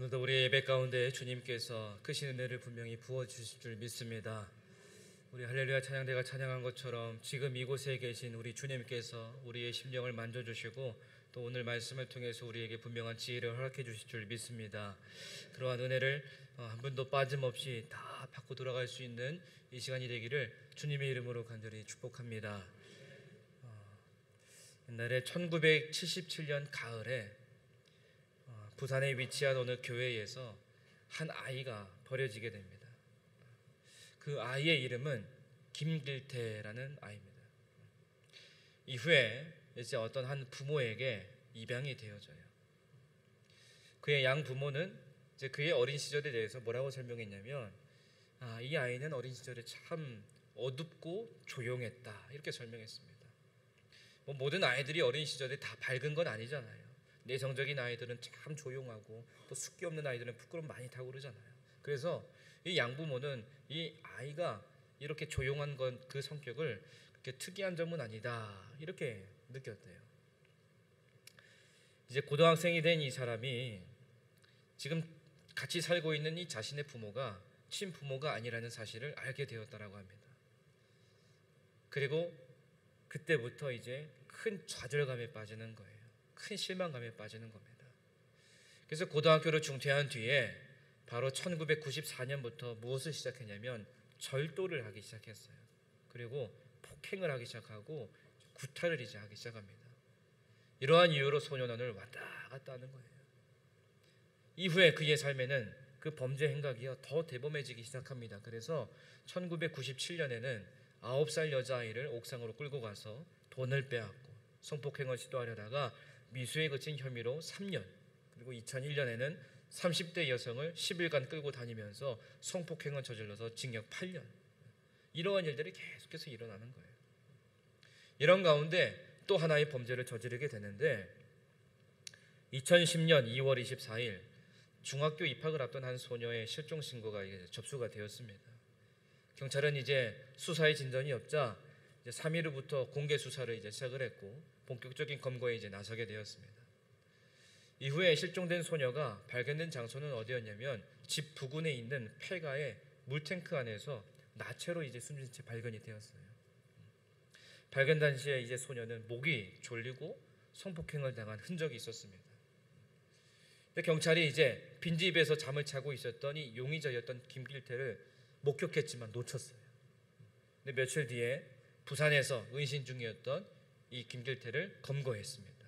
오늘도 우리 예배 가운데 주님께서 크신 은혜를 분명히 부어주실 줄 믿습니다. 우리 할렐루야 찬양대가 찬양한 것처럼 지금 이곳에 계신 우리 주님께서 우리의 심령을 만져주시고 또 오늘 말씀을 통해서 우리에게 분명한 지혜를 허락해 주실 줄 믿습니다. 그러한 은혜를 한 분도 빠짐없이 다 받고 돌아갈 수 있는 이 시간이 되기를 주님의 이름으로 간절히 축복합니다. 옛날에 1977년 가을에 부산에 위치한 어느 교회에서 한 아이가 버려지게 됩니다. 그 아이의 이름은 김길태라는 아이입니다. 이후에 이제 어떤 한 부모에게 입양이 되어져요. 그의 양 부모는 이제 그의 어린 시절에 대해서 뭐라고 설명했냐면, 이 아이는 어린 시절에 참 어둡고 조용했다 이렇게 설명했습니다. 모든 아이들이 어린 시절에 다 밝은 건 아니잖아요. 내성적인 아이들은 참 조용하고 또 숫기 없는 아이들은 부끄러움 많이 타고 그러잖아요. 그래서 이 양부모는 이 아이가 이렇게 조용한 건 그 성격을 그렇게 특이한 점은 아니다 이렇게 느꼈대요. 이제 고등학생이 된 이 사람이 지금 같이 살고 있는 이 자신의 부모가 친부모가 아니라는 사실을 알게 되었다라고 합니다. 그리고 그때부터 이제 큰 좌절감에 빠지는 거예요. 큰 실망감에 빠지는 겁니다. 그래서 고등학교를 중퇴한 뒤에 바로 1994년부터 무엇을 시작했냐면 절도를 하기 시작했어요. 그리고 폭행을 하기 시작하고 구타를 이제 하기 시작합니다. 이러한 이유로 소년원을 왔다 갔다 하는 거예요. 이후에 그의 삶에는 그 범죄 행각이 더 대범해지기 시작합니다. 그래서 1997년에는 9살 여자아이를 옥상으로 끌고 가서 돈을 빼앗고 성폭행을 시도하려다가 미수에 그친 혐의로 3년, 그리고 2001년에는 30대 여성을 10일간 끌고 다니면서 성폭행을 저질러서 징역 8년. 이러한 일들이 계속해서 일어나는 거예요. 이런 가운데 또 하나의 범죄를 저지르게 되는데 2010년 2월 24일 중학교 입학을 앞둔 한 소녀의 실종 신고가 접수가 되었습니다. 경찰은 이제 수사의 진전이 없자 이제 3일 후부터 공개 수사를 이제 시작을 했고 본격적인 검거에 이제 나서게 되었습니다. 이후에 실종된 소녀가 발견된 장소는 어디였냐면 집 부근에 있는 폐가의 물탱크 안에서 나체로 이제 숨진 채 발견이 되었어요. 발견 당시에 이제 소녀는 목이 졸리고 성폭행을 당한 흔적이 있었습니다. 근데 경찰이 이제 빈집에서 잠을 자고 있었던 이 용의자였던 김길태를 목격했지만 놓쳤어요. 근데 며칠 뒤에 부산에서 은신 중이었던 이 김길태를 검거했습니다.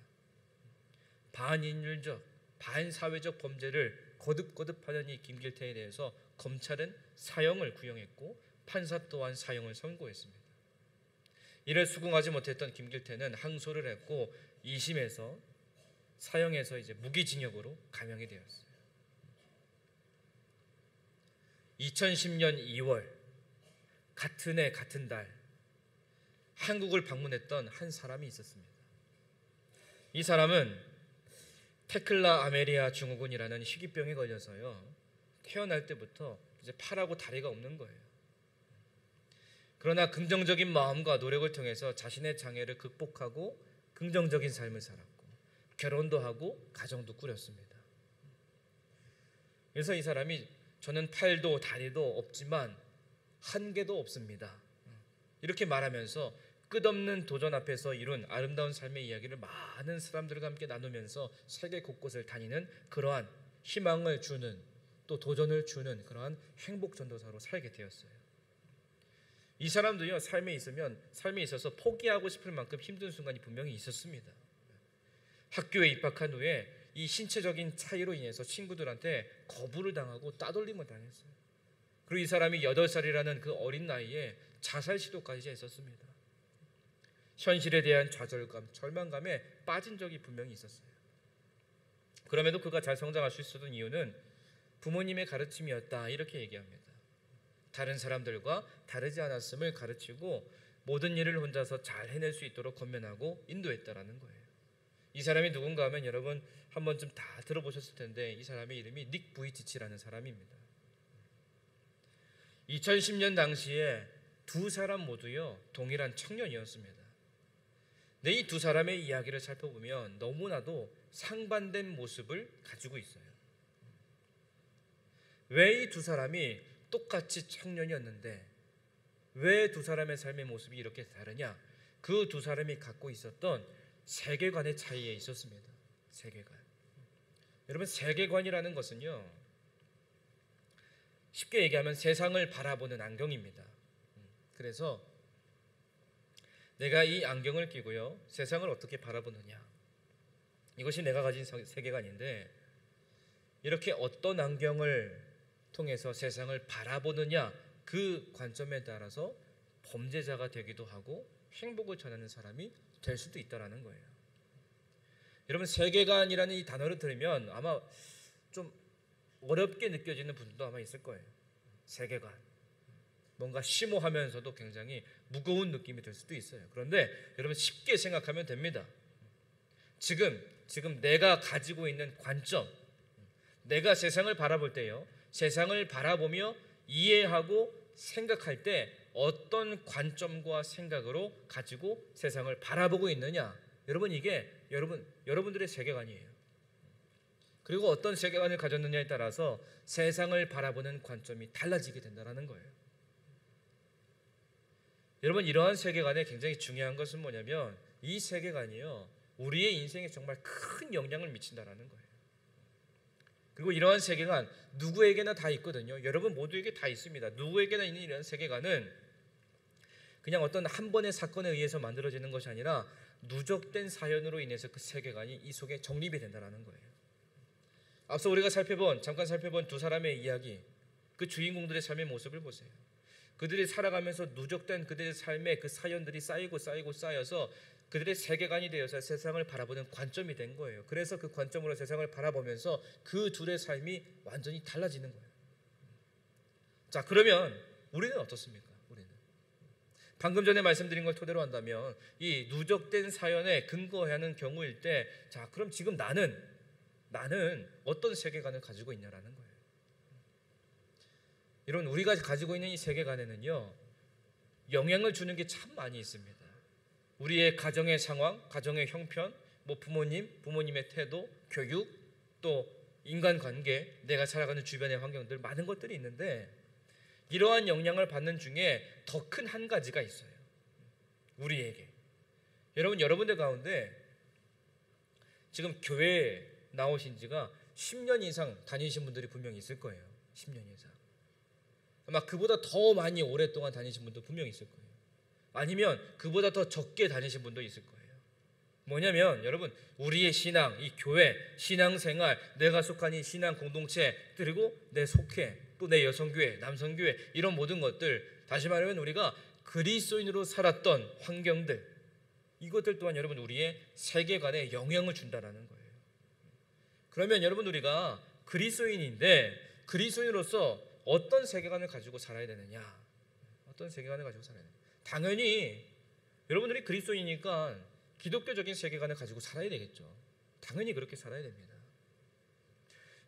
반인륜적, 반사회적 범죄를 거듭거듭하는 이 김길태에 대해서 검찰은 사형을 구형했고 판사 또한 사형을 선고했습니다. 이를 수긍하지 못했던 김길태는 항소를 했고 2심에서 사형에서 이제 무기징역으로 감형이 되었어요. 2010년 2월 같은 해 같은 달 한국을 방문했던 한 사람이 있었습니다. 이 사람은 테클라 아메리아 증후군이라는 희귀병에 걸려서요, 태어날 때부터 이제 팔하고 다리가 없는 거예요. 그러나 긍정적인 마음과 노력을 통해서 자신의 장애를 극복하고 긍정적인 삶을 살았고 결혼도 하고 가정도 꾸렸습니다. 그래서 이 사람이 저는 팔도 다리도 없지만 한계도 없습니다 이렇게 말하면서 끝없는 도전 앞에서 이룬 아름다운 삶의 이야기를 많은 사람들과 함께 나누면서 세계 곳곳을 다니는 그러한 희망을 주는 또 도전을 주는 그러한 행복 전도사로 살게 되었어요. 이 사람도요, 삶에 있어서 포기하고 싶을 만큼 힘든 순간이 분명히 있었습니다. 학교에 입학한 후에 이 신체적인 차이로 인해서 친구들한테 거부를 당하고 따돌림을 당했어요. 그리고 이 사람이 8살이라는 그 어린 나이에 자살 시도까지 했었습니다. 현실에 대한 좌절감, 절망감에 빠진 적이 분명히 있었어요. 그럼에도 그가 잘 성장할 수 있었던 이유는 부모님의 가르침이었다 이렇게 얘기합니다. 다른 사람들과 다르지 않았음을 가르치고 모든 일을 혼자서 잘 해낼 수 있도록 권면하고 인도했다라는 거예요. 이 사람이 누군가 하면 여러분 한 번쯤 다 들어보셨을 텐데 이 사람의 이름이 닉 부이치치라는 사람입니다. 2010년 당시에 두 사람 모두요 동일한 청년이었습니다. 근데 이 두 사람의 이야기를 살펴보면 너무나도 상반된 모습을 가지고 있어요. 왜 이 두 사람이 똑같이 청년이었는데 왜 두 사람의 삶의 모습이 이렇게 다르냐? 그 두 사람이 갖고 있었던 세계관의 차이에 있었습니다. 세계관. 여러분, 세계관이라는 것은요, 쉽게 얘기하면 세상을 바라보는 안경입니다. 그래서 내가 이 안경을 끼고요, 세상을 어떻게 바라보느냐, 이것이 내가 가진 세계관인데, 이렇게 어떤 안경을 통해서 세상을 바라보느냐, 그 관점에 따라서 범죄자가 되기도 하고 행복을 전하는 사람이 될 수도 있다는 거예요. 여러분, 세계관이라는 이 단어를 들으면 아마 좀 어렵게 느껴지는 분들도 아마 있을 거예요. 세계관, 뭔가 심오하면서도 굉장히 무거운 느낌이 들 수도 있어요. 그런데 여러분, 쉽게 생각하면 됩니다. 지금 내가 가지고 있는 관점, 내가 세상을 바라볼 때요, 세상을 바라보며 이해하고 생각할 때 어떤 관점과 생각으로 가지고 세상을 바라보고 있느냐, 여러분, 이게 여러분들의 세계관이에요. 그리고 어떤 세계관을 가졌느냐에 따라서 세상을 바라보는 관점이 달라지게 된다는 거예요. 여러분, 이러한 세계관에 굉장히 중요한 것은 뭐냐면, 이 세계관이요, 우리의 인생에 정말 큰 영향을 미친다는 거예요. 그리고 이러한 세계관 누구에게나 다 있거든요. 여러분 모두에게 다 있습니다. 누구에게나 있는 이러한 세계관은 그냥 어떤 한 번의 사건에 의해서 만들어지는 것이 아니라 누적된 사연으로 인해서 그 세계관이 이 속에 정립이 된다는 거예요. 앞서 우리가 잠깐 살펴본 두 사람의 이야기, 그 주인공들의 삶의 모습을 보세요. 그들이 살아가면서 누적된 그들의 삶의 그 사연들이 쌓여서 그들의 세계관이 되어서 세상을 바라보는 관점이 된 거예요. 그래서 그 관점으로 세상을 바라보면서 그 둘의 삶이 완전히 달라지는 거예요. 자, 그러면 우리는 어떻습니까? 우리는 방금 전에 말씀드린 걸 토대로 한다면 이 누적된 사연에 근거하는 경우일 때, 자, 그럼 지금 나는 어떤 세계관을 가지고 있냐라는 거예요. 여러분, 우리가 가지고 있는 이 세계관에는요, 영향을 주는 게 참 많이 있습니다. 우리의 가정의 상황, 가정의 형편, 부모님의 태도, 교육, 또 인간관계, 내가 살아가는 주변의 환경들, 많은 것들이 있는데, 이러한 영향을 받는 중에 더 큰 한 가지가 있어요. 우리에게. 여러분들 가운데 지금 교회에 나오신 지가 10년 이상 다니신 분들이 분명히 있을 거예요. 10년 이상. 아마 그보다 더 많이 오랫동안 다니신 분도 분명히 있을 거예요. 아니면 그보다 더 적게 다니신 분도 있을 거예요. 뭐냐면 여러분, 우리의 신앙, 이 교회, 신앙생활, 내가 속한 이 신앙 공동체, 그리고 내 속해, 또 내 여성교회, 남성교회, 이런 모든 것들, 다시 말하면 우리가 그리스도인으로 살았던 환경들, 이것들 또한 여러분 우리의 세계관에 영향을 준다는 거예요. 그러면 여러분, 우리가 그리스도인인데 그리스도인으로서 어떤 세계관을 가지고 살아야 되느냐? 어떤 세계관을 가지고 살아야 되느냐? 당연히 여러분들이 그리스도인이니까 기독교적인 세계관을 가지고 살아야 되겠죠. 당연히 그렇게 살아야 됩니다.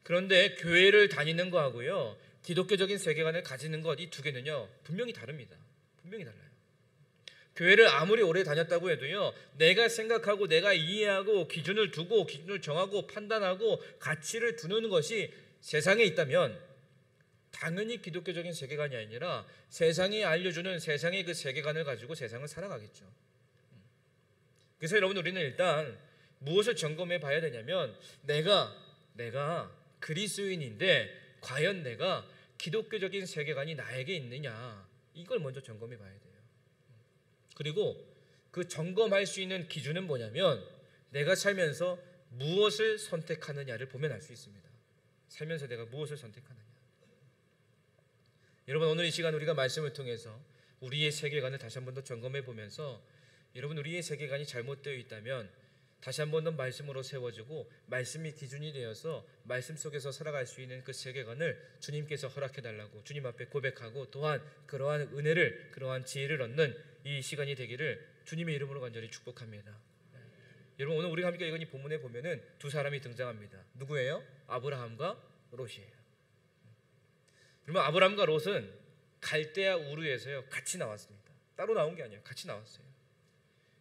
그런데 교회를 다니는 거하고요, 기독교적인 세계관을 가지는 것, 이 두 개는요 분명히 다릅니다. 분명히 달라요. 교회를 아무리 오래 다녔다고 해도요, 내가 생각하고 내가 이해하고 기준을 두고 기준을 정하고 판단하고 가치를 두는 것이 세상에 있다면 당연히 기독교적인 세계관이 아니라 세상이 알려주는 세상의 그 세계관을 가지고 세상을 살아가겠죠. 그래서 여러분, 우리는 일단 무엇을 점검해 봐야 되냐면, 내가 그리스도인인데 과연 내가 기독교적인 세계관이 나에게 있느냐, 이걸 먼저 점검해 봐야 돼요. 그리고 그 점검할 수 있는 기준은 뭐냐면, 내가 살면서 무엇을 선택하느냐를 보면 알 수 있습니다. 살면서 내가 무엇을 선택하느냐. 여러분, 오늘 이 시간 우리가 말씀을 통해서 우리의 세계관을 다시 한 번 더 점검해 보면서, 여러분, 우리의 세계관이 잘못되어 있다면 다시 한 번 더 말씀으로 세워지고 말씀이 기준이 되어서 말씀 속에서 살아갈 수 있는 그 세계관을 주님께서 허락해 달라고 주님 앞에 고백하고, 또한 그러한 은혜를, 그러한 지혜를 얻는 이 시간이 되기를 주님의 이름으로 간절히 축복합니다. 여러분, 오늘 우리가 함께 읽은 이 본문에 보면은 두 사람이 등장합니다. 누구예요? 아브라함과 롯이에요. 그러면 아브라함과 롯은 갈대아 우르에서요 같이 나왔습니다. 따로 나온 게 아니에요. 같이 나왔어요.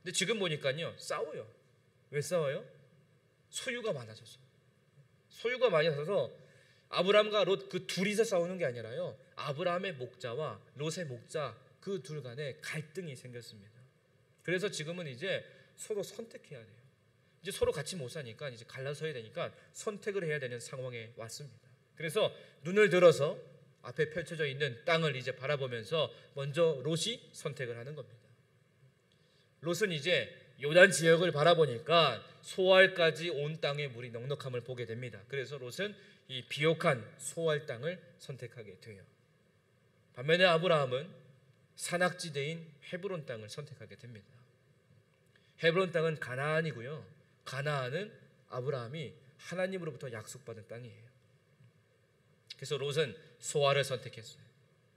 근데 지금 보니까요 싸워요. 왜 싸워요? 소유가 많아져서 아브라함과 롯 그 둘이서 싸우는 게 아니라요, 아브라함의 목자와 롯의 목자 그 둘 간에 갈등이 생겼습니다. 그래서 지금은 이제 서로 선택해야 돼요. 이제 서로 같이 못 사니까 이제 갈라서야 되니까 선택을 해야 되는 상황에 왔습니다. 그래서 눈을 들어서 앞에 펼쳐져 있는 땅을 이제 바라보면서 먼저 롯이 선택을 하는 겁니다. 롯은 이제 요단 지역을 바라보니까 소알까지 온 땅의 물이 넉넉함을 보게 됩니다. 그래서 롯은 이 비옥한 소알 땅을 선택하게 돼요. 반면에 아브라함은 산악지대인 헤브론 땅을 선택하게 됩니다. 헤브론 땅은 가나안이고요, 가나안은 아브라함이 하나님으로부터 약속받은 땅이에요. 그래서 롯은 소알을 선택했어요.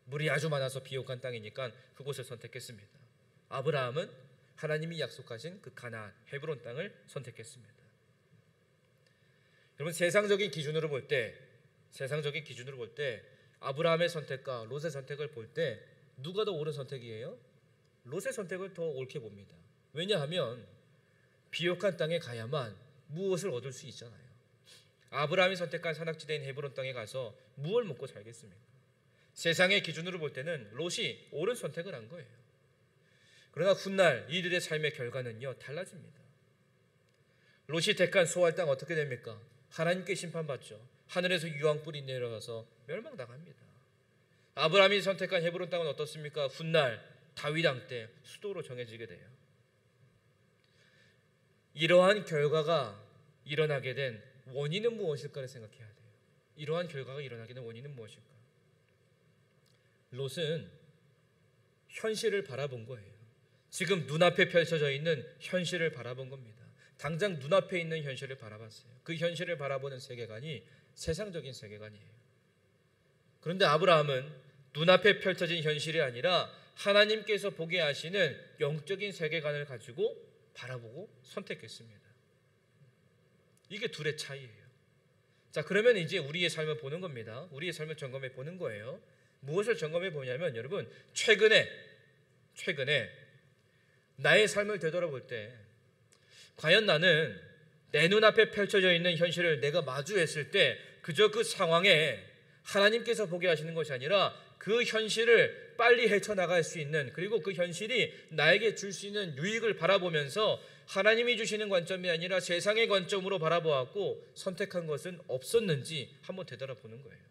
물이 아주 많아서 비옥한 땅이니까 그곳을 선택했습니다. 아브라함은 하나님이 약속하신 그 가나안 헤브론 땅을 선택했습니다. 여러분, 세상적인 기준으로 볼 때 아브라함의 선택과 롯의 선택을 볼 때 누가 더 옳은 선택이에요? 롯의 선택을 더 옳게 봅니다. 왜냐하면 비옥한 땅에 가야만 무엇을 얻을 수 있잖아요. 아브라함이 선택한 산악지대인 헤브론 땅에 가서 무엇을 먹고 살겠습니까? 세상의 기준으로 볼 때는 롯이 옳은 선택을 한 거예요. 그러나 훗날 이들의 삶의 결과는요, 달라집니다. 롯이 택한 소알 땅 어떻게 됩니까? 하나님께 심판받죠. 하늘에서 유황불이 내려가서 멸망당합니다. 아브라함이 선택한 헤브론 땅은 어떻습니까? 훗날 다윗 왕 때 수도로 정해지게 돼요. 이러한 결과가 일어나게 된 원인은 무엇일까를 생각해야 돼요. 이러한 결과가 일어나게 된 원인은 무엇일까? 롯은 현실을 바라본 거예요. 지금 눈앞에 펼쳐져 있는 현실을 바라본 겁니다. 당장 눈앞에 있는 현실을 바라봤어요. 그 현실을 바라보는 세계관이 세상적인 세계관이에요. 그런데 아브라함은 눈앞에 펼쳐진 현실이 아니라 하나님께서 보게 하시는 영적인 세계관을 가지고 바라보고 선택했습니다. 이게 둘의 차이예요. 자, 그러면 이제 우리의 삶을 보는 겁니다. 우리의 삶을 점검해 보는 거예요. 무엇을 점검해 보냐면, 여러분, 최근에 나의 삶을 되돌아볼 때 과연 나는 내 눈앞에 펼쳐져 있는 현실을 내가 마주했을 때 그저 그 상황에 하나님께서 보게 하시는 것이 아니라 그 현실을 빨리 헤쳐나갈 수 있는, 그리고 그 현실이 나에게 줄 수 있는 유익을 바라보면서 하나님이 주시는 관점이 아니라 세상의 관점으로 바라보았고 선택한 것은 없었는지 한번 되돌아보는 거예요.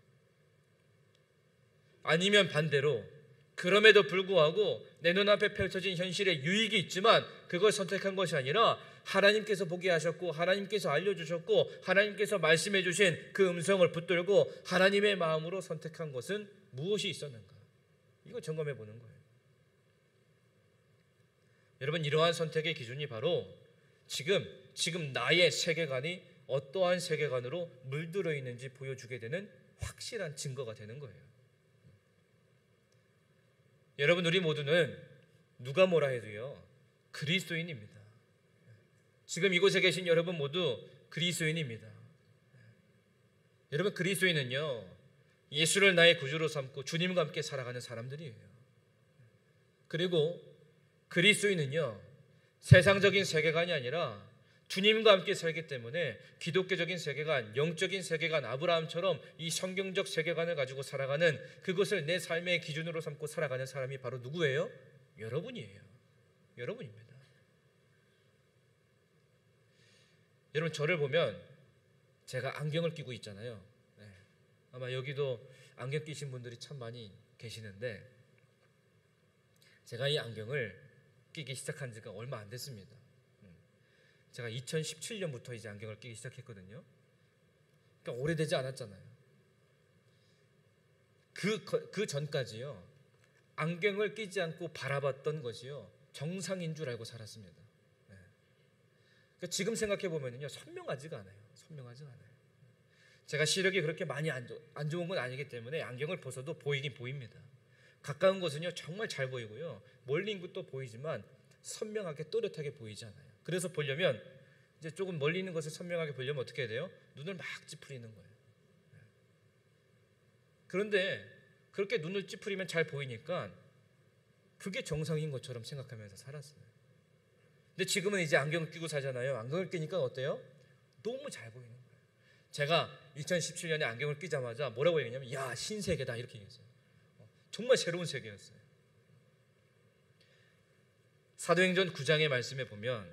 아니면 반대로 그럼에도 불구하고 내 눈앞에 펼쳐진 현실에 유익이 있지만 그걸 선택한 것이 아니라 하나님께서 보게 하셨고 하나님께서 알려주셨고 하나님께서 말씀해 주신 그 음성을 붙들고 하나님의 마음으로 선택한 것은 무엇이 있었는가? 이거 점검해 보는 거예요. 여러분, 이러한 선택의 기준이 바로 지금 나의 세계관이 어떠한 세계관으로 물들어 있는지 보여주게 되는 확실한 증거가 되는 거예요. 여러분, 우리 모두는 누가 뭐라 해도요, 그리스도인입니다. 지금 이곳에 계신 여러분 모두 그리스도인입니다. 여러분, 그리스도인은요, 예수를 나의 구주로 삼고 주님과 함께 살아가는 사람들이에요. 그리고 그리스도인은요, 세상적인 세계관이 아니라 주님과 함께 살기 때문에 기독교적인 세계관, 영적인 세계관, 아브라함처럼 이 성경적 세계관을 가지고 살아가는, 그것을 내 삶의 기준으로 삼고 살아가는 사람이 바로 누구예요? 여러분이에요. 여러분입니다. 여러분, 저를 보면 제가 안경을 끼고 있잖아요. 네. 아마 여기도 안경 끼신 분들이 참 많이 계시는데, 제가 이 안경을 끼기 시작한 지가 얼마 안 됐습니다. 제가 2017년부터 이제 안경을 끼기 시작했거든요. 그러니까 오래되지 않았잖아요. 그 전까지요, 안경을 끼지 않고 바라봤던 것이요, 정상인 줄 알고 살았습니다. 네. 그러니까 지금 생각해 보면요, 선명하지가 않아요. 제가 시력이 그렇게 많이 안 좋은 건 아니기 때문에 안경을 벗어도 보이긴 보입니다. 가까운 곳은요 정말 잘 보이고요, 멀리 있는 것도 보이지만 선명하게 또렷하게 보이지 않아요. 그래서 보려면 이제 조금 멀리 있는 것을 선명하게 보려면 어떻게 해야 돼요? 눈을 막 찌푸리는 거예요. 그런데 그렇게 눈을 찌푸리면 잘 보이니까 그게 정상인 것처럼 생각하면서 살았어요. 근데 지금은 이제 안경을 끼고 살잖아요. 안경을 끼니까 어때요? 너무 잘 보이는 거예요. 제가 2017년에 안경을 끼자마자 뭐라고 얘기했냐면 야 신세계다 이렇게 얘기했어요. 정말 새로운 세계였어요. 사도행전 9장의 말씀에 보면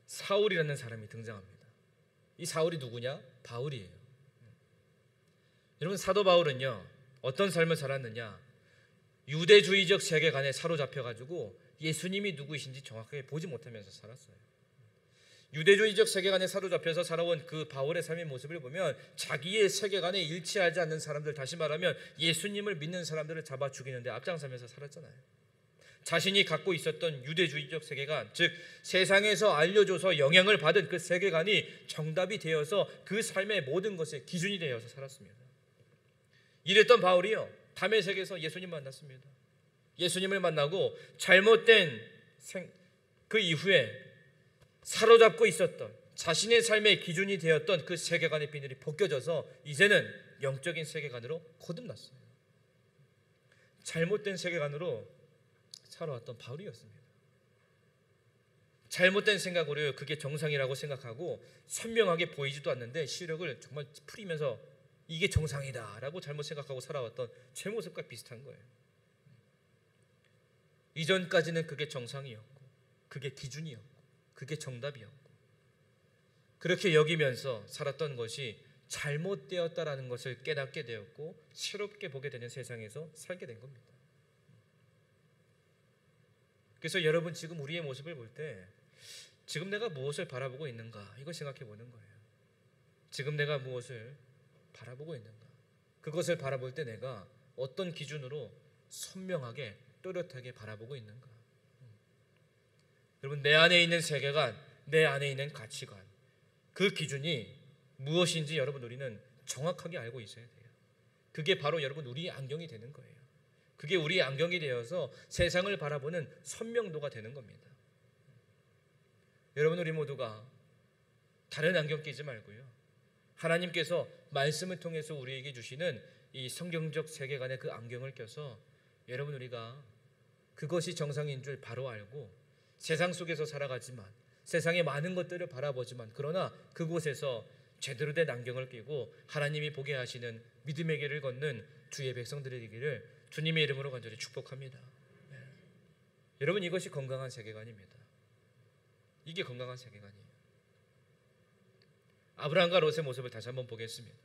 사울이라는 사람이 등장합니다. 이 사울이 누구냐? 바울이에요. 여러분 사도 바울은요 어떤 삶을 살았느냐? 유대주의적 세계관에 사로잡혀가지고 예수님이 누구이신지 정확하게 보지 못하면서 살았어요. 유대주의적 세계관에 사로잡혀서 살아온 그 바울의 삶의 모습을 보면 자기의 세계관에 일치하지 않는 사람들, 다시 말하면 예수님을 믿는 사람들을 잡아 죽이는데 앞장서면서 살았잖아요. 자신이 갖고 있었던 유대주의적 세계관, 즉 세상에서 알려줘서 영향을 받은 그 세계관이 정답이 되어서 그 삶의 모든 것의 기준이 되어서 살았습니다. 이랬던 바울이요 다메섹에서 예수님 만났습니다. 예수님을 만나고 잘못된 그 이후에 사로잡고 있었던 자신의 삶의 기준이 되었던 그 세계관의 비늘이 벗겨져서 이제는 영적인 세계관으로 거듭났어요. 잘못된 세계관으로 살아왔던 바울이었습니다. 잘못된 생각으로 그게 정상이라고 생각하고 선명하게 보이지도 않는데 시력을 정말 풀이면서 이게 정상이다라고 잘못 생각하고 살아왔던 제 모습과 비슷한 거예요. 이전까지는 그게 정상이었고 그게 기준이었고 그게 정답이었고 그렇게 여기면서 살았던 것이 잘못되었다라는 것을 깨닫게 되었고 새롭게 보게 되는 세상에서 살게 된 겁니다. 그래서 여러분 지금 우리의 모습을 볼 때 지금 내가 무엇을 바라보고 있는가 이걸 생각해 보는 거예요. 지금 내가 무엇을 바라보고 있는가, 그것을 바라볼 때 내가 어떤 기준으로 선명하게 또렷하게 바라보고 있는가. 여러분 내 안에 있는 세계관, 내 안에 있는 가치관, 그 기준이 무엇인지 여러분 우리는 정확하게 알고 있어야 돼요. 그게 바로 여러분 우리의 안경이 되는 거예요. 그게 우리의 안경이 되어서 세상을 바라보는 선명도가 되는 겁니다. 여러분 우리 모두가 다른 안경 끼지 말고요 하나님께서 말씀을 통해서 우리에게 주시는 이 성경적 세계관의 그 안경을 껴서 여러분 우리가 그것이 정상인 줄 바로 알고 세상 속에서 살아가지만 세상의 많은 것들을 바라보지만 그러나 그곳에서 제대로 된 안경을 끼고 하나님이 보게 하시는 믿음의 길을 걷는 주의 백성들이 되기를 주님의 이름으로 간절히 축복합니다. 네. 여러분 이것이 건강한 세계관입니다. 이게 건강한 세계관이에요. 아브라함과 롯의 모습을 다시 한번 보겠습니다.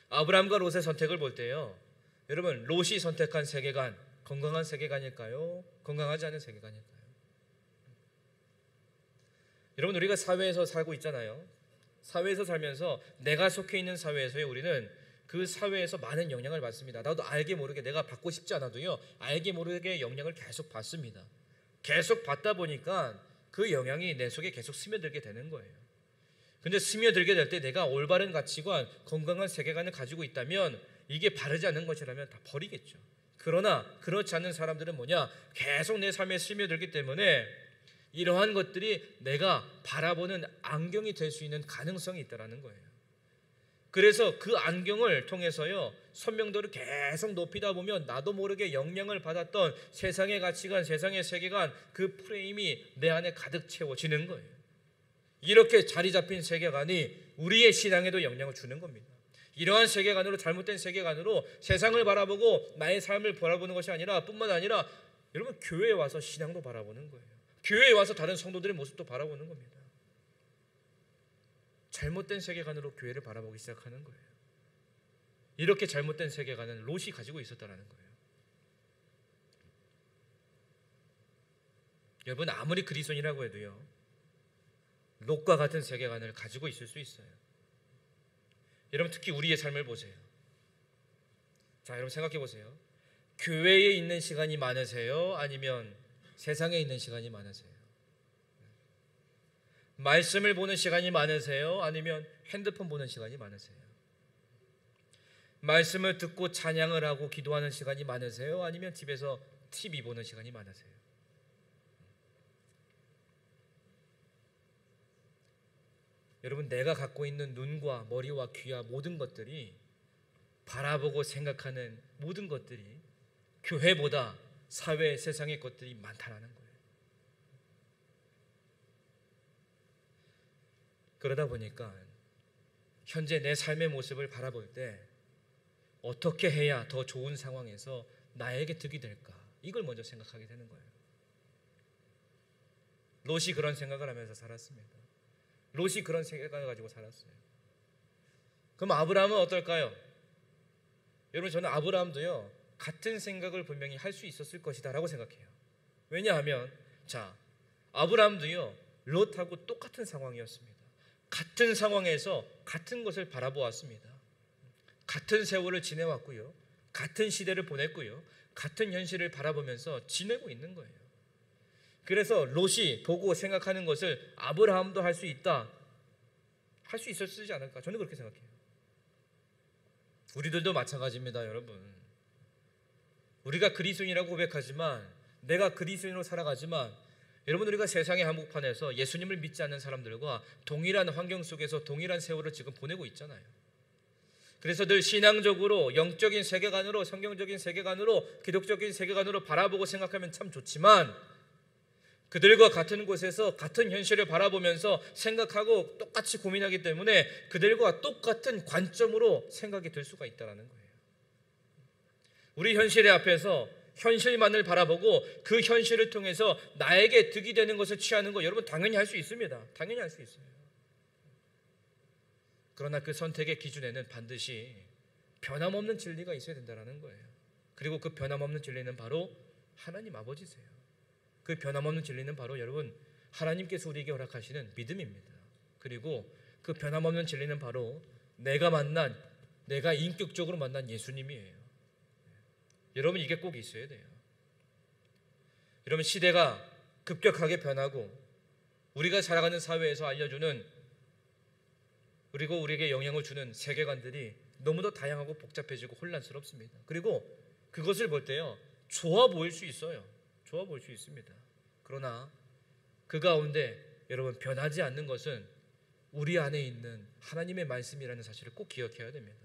아브라함과 롯의 선택을 볼 때요 여러분 롯이 선택한 세계관 건강한 세계관일까요? 건강하지 않은 세계관일까요? 여러분 우리가 사회에서 살고 있잖아요. 사회에서 살면서 내가 속해 있는 사회에서요 우리는 그 사회에서 많은 영향을 받습니다. 나도 알게 모르게 내가 받고 싶지 않아도요 알게 모르게 영향을 계속 받습니다. 계속 받다 보니까 그 영향이 내 속에 계속 스며들게 되는 거예요. 근데 스며들게 될 때 내가 올바른 가치관, 건강한 세계관을 가지고 있다면 이게 바르지 않은 것이라면 다 버리겠죠. 그러나 그렇지 않은 사람들은 뭐냐? 계속 내 삶에 스며들기 때문에 이러한 것들이 내가 바라보는 안경이 될 수 있는 가능성이 있다는 거예요. 그래서 그 안경을 통해서요 선명도를 계속 높이다 보면 나도 모르게 영향을 받았던 세상의 가치관, 세상의 세계관 그 프레임이 내 안에 가득 채워지는 거예요. 이렇게 자리 잡힌 세계관이 우리의 신앙에도 영향을 주는 겁니다. 이러한 세계관으로 잘못된 세계관으로 세상을 바라보고 나의 삶을 바라보는 것이 아니라 뿐만 아니라 여러분 교회에 와서 신앙도 바라보는 거예요. 교회에 와서 다른 성도들의 모습도 바라보는 겁니다. 잘못된 세계관으로 교회를 바라보기 시작하는 거예요. 이렇게 잘못된 세계관은 롯이 가지고 있었다는 거예요. 여러분 아무리 그리스도인이라고 해도요 롯과 같은 세계관을 가지고 있을 수 있어요. 여러분 특히 우리의 삶을 보세요. 자 여러분 생각해 보세요. 교회에 있는 시간이 많으세요? 아니면 세상에 있는 시간이 많으세요? 말씀을 보는 시간이 많으세요? 아니면 핸드폰 보는 시간이 많으세요? 말씀을 듣고 찬양을 하고 기도하는 시간이 많으세요? 아니면 집에서 TV 보는 시간이 많으세요? 여러분 내가 갖고 있는 눈과 머리와 귀와 모든 것들이 바라보고 생각하는 모든 것들이 교회보다 사회 세상의 것들이 많다라는 거예요. 그러다 보니까 현재 내 삶의 모습을 바라볼 때 어떻게 해야 더 좋은 상황에서 나에게 득이 될까? 이걸 먼저 생각하게 되는 거예요. 롯이 그런 생각을 하면서 살았습니다. 롯이 그런 생각을 가지고 살았어요. 그럼 아브라함은 어떨까요? 여러분, 저는 아브라함도요 같은 생각을 분명히 할 수 있었을 것이다 라고 생각해요. 왜냐하면 아브라함도요 롯하고 똑같은 상황이었습니다. 같은 상황에서 같은 것을 바라보았습니다. 같은 세월을 지내왔고요, 같은 시대를 보냈고요, 같은 현실을 바라보면서 지내고 있는 거예요. 그래서 롯이 보고 생각하는 것을 아브라함도 할 수 있다, 할 수 있었지 않을까, 저는 그렇게 생각해요. 우리들도 마찬가지입니다. 여러분, 우리가 그리스도인이라고 고백하지만, 내가 그리스도인으로 살아가지만, 여러분, 우리가 세상의 한복판에서 예수님을 믿지 않는 사람들과 동일한 환경 속에서 동일한 세월을 지금 보내고 있잖아요. 그래서 늘 신앙적으로, 영적인 세계관으로, 성경적인 세계관으로, 기독적인 세계관으로 바라보고 생각하면 참 좋지만, 그들과 같은 곳에서 같은 현실을 바라보면서 생각하고 똑같이 고민하기 때문에 그들과 똑같은 관점으로 생각이 들 수가 있다는 거예요. 우리 현실의 앞에서 현실만을 바라보고 그 현실을 통해서 나에게 득이 되는 것을 취하는 거, 여러분, 당연히 할 수 있습니다. 당연히 할 수 있어요. 그러나 그 선택의 기준에는 반드시 변함없는 진리가 있어야 된다는 거예요. 그리고 그 변함없는 진리는 바로 하나님 아버지세요. 그 변함없는 진리는 바로 여러분, 하나님께서 우리에게 허락하시는 믿음입니다. 그리고 그 변함없는 진리는 바로 내가 인격적으로 만난 예수님이에요. 여러분, 이게 꼭 있어야 돼요. 여러분, 시대가 급격하게 변하고 우리가 살아가는 사회에서 알려주는, 그리고 우리에게 영향을 주는 세계관들이 너무도 다양하고 복잡해지고 혼란스럽습니다. 그리고 그것을 볼 때요 좋아 보일 수 있어요. 좋아 보일 수 있습니다. 그러나 그 가운데 여러분, 변하지 않는 것은 우리 안에 있는 하나님의 말씀이라는 사실을 꼭 기억해야 됩니다.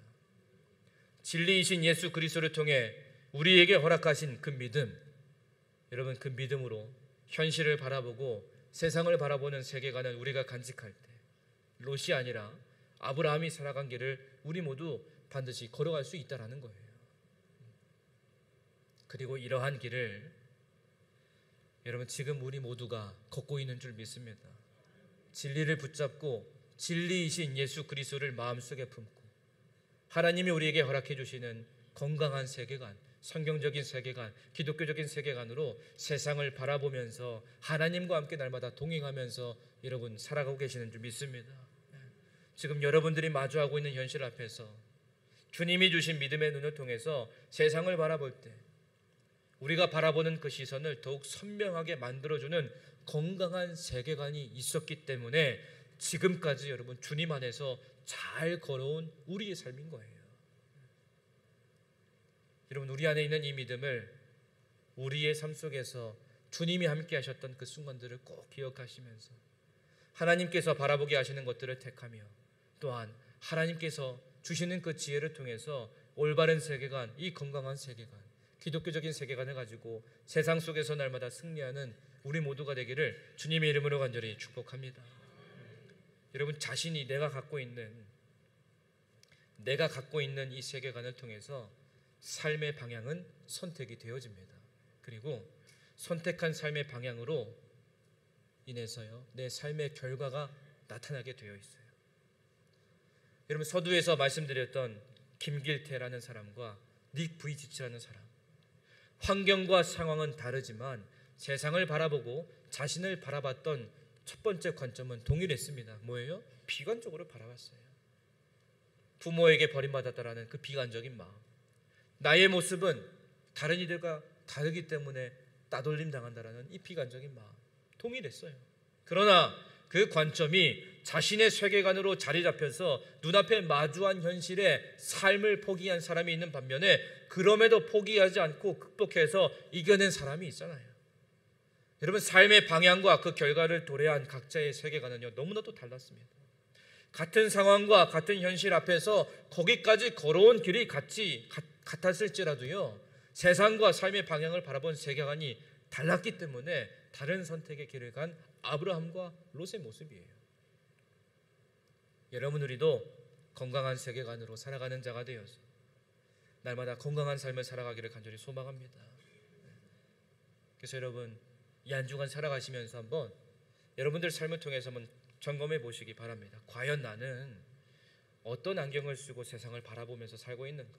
진리이신 예수 그리스도를 통해 우리에게 허락하신 그 믿음, 여러분, 그 믿음으로 현실을 바라보고 세상을 바라보는 세계관을 우리가 간직할 때 롯이 아니라 아브라함이 살아간 길을 우리 모두 반드시 걸어갈 수 있다는 거예요. 그리고 이러한 길을 여러분, 지금 우리 모두가 걷고 있는 줄 믿습니다. 진리를 붙잡고 진리이신 예수 그리스도를 마음속에 품고 하나님이 우리에게 허락해 주시는 건강한 세계관, 성경적인 세계관, 기독교적인 세계관으로 세상을 바라보면서 하나님과 함께 날마다 동행하면서 여러분 살아가고 계시는 줄 믿습니다. 지금 여러분들이 마주하고 있는 현실 앞에서 주님이 주신 믿음의 눈을 통해서 세상을 바라볼 때 우리가 바라보는 그 시선을 더욱 선명하게 만들어주는 건강한 세계관이 있었기 때문에 지금까지 여러분 주님 안에서 잘 걸어온 우리의 삶인 거예요. 여러분, 우리 안에 있는 이 믿음을 우리의 삶 속에서 주님이 함께 하셨던 그 순간들을 꼭 기억하시면서 하나님께서 바라보게 하시는 것들을 택하며 또한 하나님께서 주시는 그 지혜를 통해서 올바른 세계관, 이 건강한 세계관, 기독교적인 세계관을 가지고 세상 속에서 날마다 승리하는 우리 모두가 되기를 주님의 이름으로 간절히 축복합니다. 여러분, 자신이 내가 갖고 있는 이 세계관을 통해서 삶의 방향은 선택이 되어집니다. 그리고 선택한 삶의 방향으로 인해서요 내 삶의 결과가 나타나게 되어 있어요. 여러분, 서두에서 말씀드렸던 김길태라는 사람과 닉 부이치치라는 사람, 환경과 상황은 다르지만 세상을 바라보고 자신을 바라봤던 첫 번째 관점은 동일했습니다. 뭐예요? 비관적으로 바라봤어요. 부모에게 버림받았다라는 그 비관적인 마음, 나의 모습은 다른 이들과 다르기 때문에 따돌림 당한다라는 이 비관적인 마음, 동일했어요. 그러나 그 관점이 자신의 세계관으로 자리 잡혀서 눈앞에 마주한 현실에 삶을 포기한 사람이 있는 반면에 그럼에도 포기하지 않고 극복해서 이겨낸 사람이 있잖아요. 여러분, 삶의 방향과 그 결과를 도래한 각자의 세계관은요 너무나도 달랐습니다. 같은 상황과 같은 현실 앞에서 거기까지 걸어온 길이 같았을지라도요 세상과 삶의 방향을 바라본 세계관이 달랐기 때문에 다른 선택의 길을 간 아브라함과 롯의 모습이에요. 여러분 우리도 건강한 세계관으로 살아가는 자가 되어서 날마다 건강한 삶을 살아가기를 간절히 소망합니다. 그래서 여러분 이 한 주간 살아가시면서 한번 여러분들 삶을 통해서 한번 점검해 보시기 바랍니다. 과연 나는 어떤 안경을 쓰고 세상을 바라보면서 살고 있는가?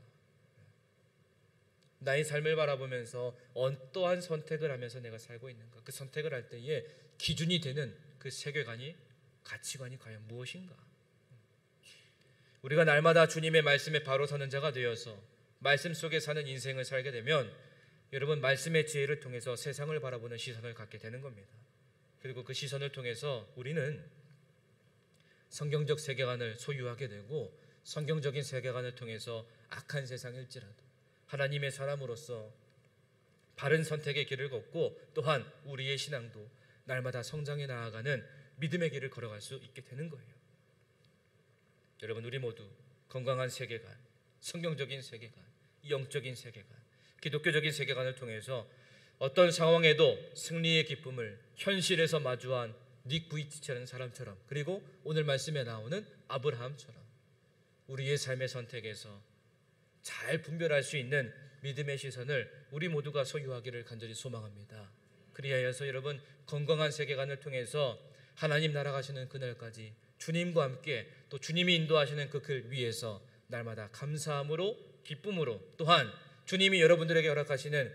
나의 삶을 바라보면서 어떠한 선택을 하면서 내가 살고 있는가? 그 선택을 할 때에 기준이 되는 그 세계관이, 가치관이 과연 무엇인가? 우리가 날마다 주님의 말씀에 바로 서는 자가 되어서 말씀 속에 사는 인생을 살게 되면 여러분 말씀의 지혜를 통해서 세상을 바라보는 시선을 갖게 되는 겁니다. 그리고 그 시선을 통해서 우리는 성경적 세계관을 소유하게 되고 성경적인 세계관을 통해서 악한 세상일지라도 하나님의 사람으로서 바른 선택의 길을 걷고 또한 우리의 신앙도 날마다 성장해 나아가는 믿음의 길을 걸어갈 수 있게 되는 거예요. 여러분 우리 모두 건강한 세계관, 성경적인 세계관, 영적인 세계관, 기독교적인 세계관을 통해서 어떤 상황에도 승리의 기쁨을 현실에서 마주한 닉 부이치라는 사람처럼, 그리고 오늘 말씀에 나오는 아브라함처럼 우리의 삶의 선택에서 잘 분별할 수 있는 믿음의 시선을 우리 모두가 소유하기를 간절히 소망합니다. 그리하여서 여러분 건강한 세계관을 통해서 하나님 나라 가시는 그날까지 주님과 함께 또 주님이 인도하시는 그 길 위에서 날마다 감사함으로 기쁨으로 또한 주님이 여러분들에게 허락하시는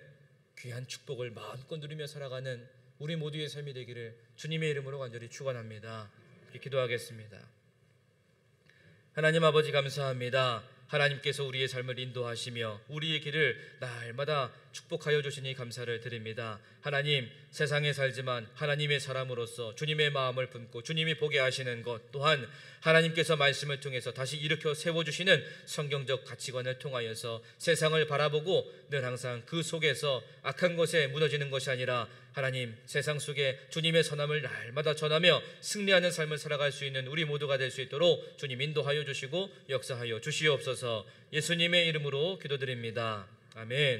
귀한 축복을 마음껏 누리며 살아가는 우리 모두의 삶이 되기를 주님의 이름으로 간절히 축원합니다. 기도하겠습니다. 하나님 아버지 감사합니다. 하나님께서 우리의 삶을 인도하시며 우리의 길을 날마다 축복하여 주시니 감사를 드립니다. 하나님, 세상에 살지만 하나님의 사람으로서 주님의 마음을 품고 주님이 보게 하시는 것, 또한 하나님께서 말씀을 통해서 다시 일으켜 세워주시는 성경적 가치관을 통하여서 세상을 바라보고 늘 항상 그 속에서 악한 것에 무너지는 것이 아니라 하나님, 세상 속에 주님의 선함을 날마다 전하며 승리하는 삶을 살아갈 수 있는 우리 모두가 될 수 있도록 주님 인도하여 주시고 역사하여 주시옵소서. 예수님의 이름으로 기도드립니다. 아멘.